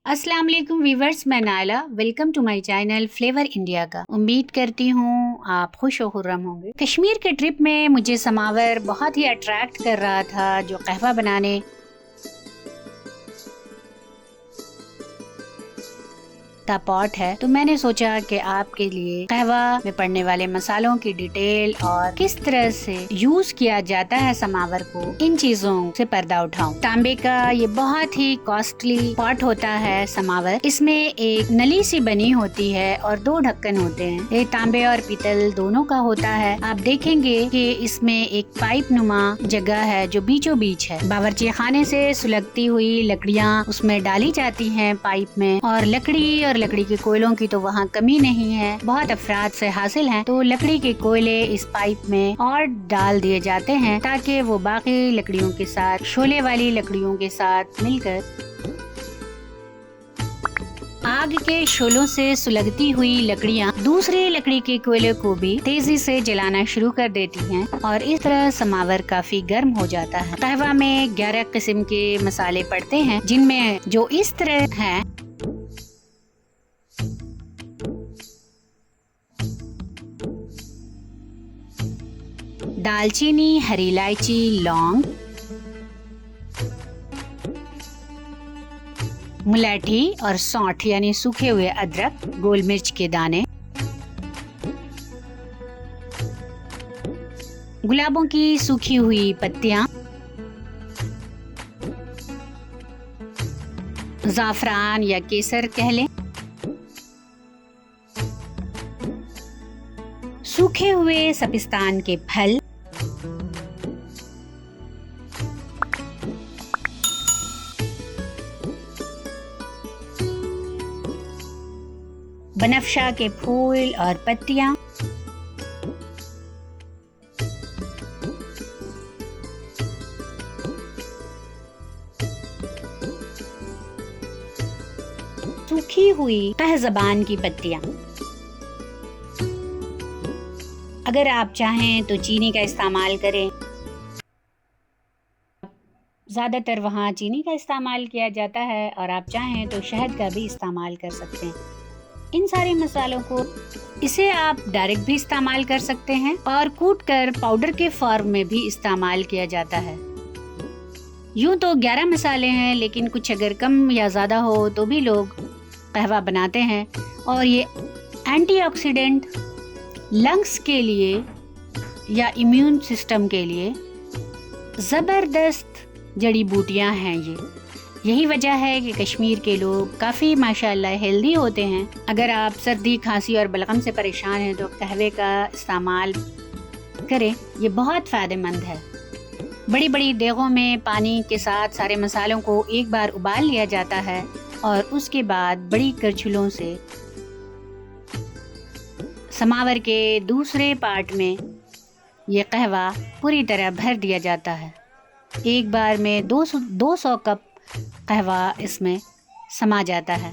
अस्सलाम वालेकुम वीवर्स, मैं नाला। Welcome to my channel flavour India का। उम्मीद करती हूँ आप खुश और खुर्रम होंगे। कश्मीर के ट्रिप में मुझे समावर बहुत ही अट्रैक्ट कर रहा था, जो कहवा बनाने का पॉट है। तो मैंने सोचा कि आपके लिए कहवा में पड़ने वाले मसालों की डिटेल और किस तरह से यूज किया जाता है समावर को, इन चीजों से पर्दा उठाऊं। तांबे का ये बहुत ही कॉस्टली पॉट होता है समावर। इसमें एक नली सी बनी होती है और 2 ढक्कन होते हैं। ये तांबे और पीतल दोनों का होता है। आप देखेंगे कि इसमें एक पाइप नुमा जगह है जो बीचों बीच है। बावर्ची खाने से सुलगती हुई लकड़ियाँ उसमें डाली जाती हैं पाइप में, और लकड़ी के कोयलों की तो वहाँ कमी नहीं है, बहुत अफराद से हासिल हैं। तो लकड़ी के कोयले इस पाइप में और डाल दिए जाते हैं ताकि वो बाकी लकड़ियों के साथ, शोले वाली लकड़ियों के साथ मिलकर आग के शोलों से सुलगती हुई लकड़ियाँ दूसरी लकड़ी के कोयले को भी तेजी से जलाना शुरू कर देती हैं, और इस तरह समावर काफी गर्म हो जाता है। कहवा में 11 किस्म के मसाले पड़ते हैं, जिनमें जो इस तरह हैं: दालचीनी, हरी इलायची, लौंग, मुलाठी और सौंठ यानी सूखे हुए अदरक, गोल मिर्च के दाने, गुलाबों की सूखी हुई पत्तियां, जाफरान या केसर कह लें, सूखे हुए सपिस्तान के फल, बनफशा के फूल और पत्तियां, सूखी हुई तहज़बान की पत्तियां। अगर आप चाहें तो चीनी का इस्तेमाल करें, ज़्यादातर वहाँ चीनी का इस्तेमाल किया जाता है, और आप चाहें तो शहद का भी इस्तेमाल कर सकते हैं। इन सारे मसालों को इसे आप डायरेक्ट भी इस्तेमाल कर सकते हैं और कूट कर पाउडर के फॉर्म में भी इस्तेमाल किया जाता है। यूँ तो 11 मसाले हैं, लेकिन कुछ अगर कम या ज़्यादा हो तो भी लोग कहवा बनाते हैं। और ये एंटीऑक्सीडेंट, लंग्स के लिए या इम्यून सिस्टम के लिए ज़बरदस्त जड़ी बूटियां हैं। यही वजह है कि कश्मीर के लोग काफ़ी माशाल्लाह हेल्दी होते हैं। अगर आप सर्दी, खांसी और बलगम से परेशान हैं तो कहवे का इस्तेमाल करें, ये बहुत फ़ायदेमंद है। बड़ी बड़ी देगों में पानी के साथ सारे मसालों को एक बार उबाल लिया जाता है, और उसके बाद बड़ी करछुलों से समावर के दूसरे पार्ट में ये कहवा पूरी तरह भर दिया जाता है। एक बार में 200 कप कहवा इसमें समा जाता है।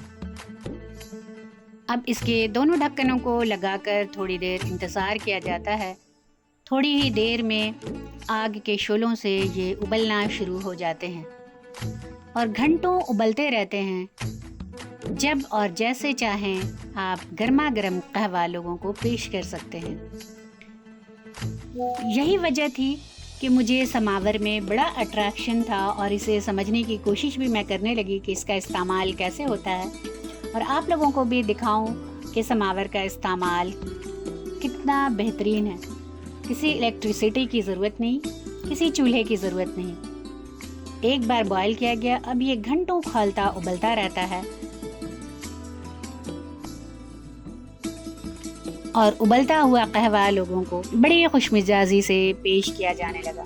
अब इसके दोनों ढक्कनों को लगाकर थोड़ी देर इंतज़ार किया जाता है। थोड़ी ही देर में आग के शोलों से ये उबलना शुरू हो जाते हैं और घंटों उबलते रहते हैं। जब और जैसे चाहें आप गर्मा गर्म कहवा लोगों को पेश कर सकते हैं। यही वजह थी कि मुझे समावर में बड़ा अट्रैक्शन था, और इसे समझने की कोशिश भी मैं करने लगी कि इसका इस्तेमाल कैसे होता है, और आप लोगों को भी दिखाऊं कि समावर का इस्तेमाल कितना बेहतरीन है। किसी इलेक्ट्रिसिटी की ज़रूरत नहीं, किसी चूल्हे की ज़रूरत नहीं। एक बार बॉयल किया गया, अब ये घंटों खौलता उबलता रहता है, और उबलता हुआ कहवा लोगों को बड़ी खुशमिजाजी से पेश किया जाने लगा।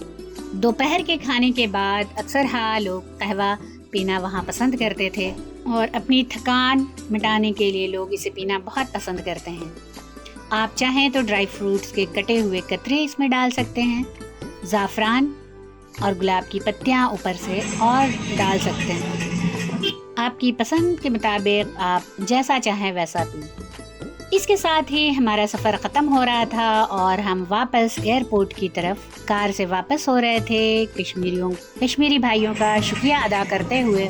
दोपहर के खाने के बाद अक्सर लोग कहवा पीना वहाँ पसंद करते थे, और अपनी थकान मिटाने के लिए लोग इसे पीना बहुत पसंद करते हैं। आप चाहें तो ड्राई फ्रूट्स के कटे हुए कतरे इसमें डाल सकते हैं, ज़ाफ़रान और गुलाब की पत्तियाँ ऊपर से और डाल सकते हैं। आपकी पसंद के मुताबिक आप जैसा चाहें वैसा पिएं। इसके साथ ही हमारा सफ़र ख़त्म हो रहा था और हम वापस एयरपोर्ट की तरफ कार से वापस हो रहे थे। कश्मीरी भाइयों का शुक्रिया अदा करते हुए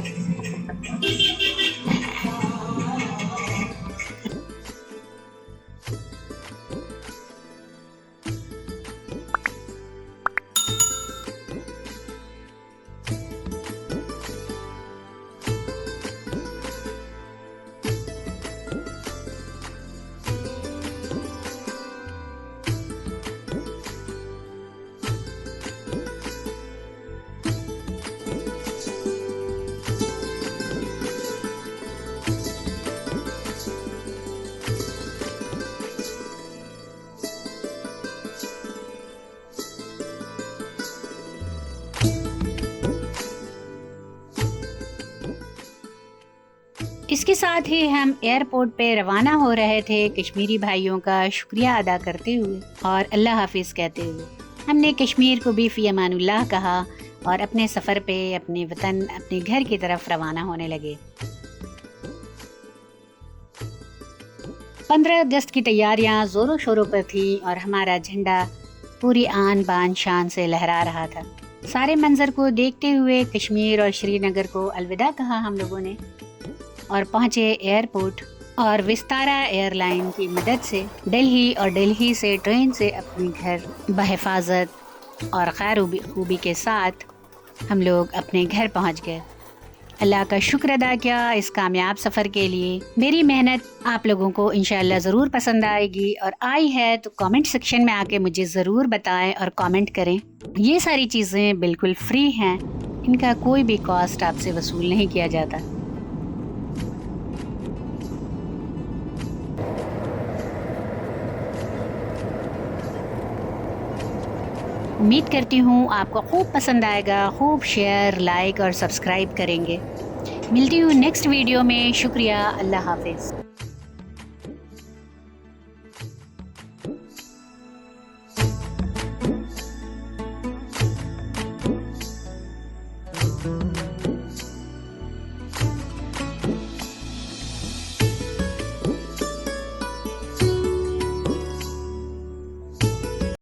इसके साथ ही हम एयरपोर्ट पे रवाना हो रहे थे, कश्मीरी भाइयों का शुक्रिया अदा करते हुए और अल्लाह हाफिज कहते हुए। हमने कश्मीर को भी फी अमानुल्लाह कहा और अपने सफ़र पे अपने वतन, अपने घर की तरफ रवाना होने लगे। 15 अगस्त की तैयारियां जोरों शोरों पर थी और हमारा झंडा पूरी आन बान शान से लहरा रहा था। सारे मंजर को देखते हुए कश्मीर और श्रीनगर को अलविदा कहा हम लोगों ने और पहुंचे एयरपोर्ट और विस्तारा एयरलाइन की मदद से दिल्ली और दिल्ली से ट्रेन से अपने घर बहिफाजत और खैर खूबी के साथ हम लोग अपने घर पहुंच गए। अल्लाह का शुक्र अदा किया इस कामयाब सफ़र के लिए। मेरी मेहनत आप लोगों को इंशाअल्लाह ज़रूर पसंद आएगी और आई है तो कमेंट सेक्शन में आके मुझे ज़रूर बताएं और कमेंट करें। ये सारी चीज़ें बिल्कुल फ्री हैं, इनका कोई भी कॉस्ट आपसे वसूल नहीं किया जाता। उम्मीद करती हूँ आपको खूब पसंद आएगा, खूब शेयर, लाइक और सब्सक्राइब करेंगे। मिलती हूँ नेक्स्ट वीडियो में। शुक्रिया, अल्लाह हाफिज़।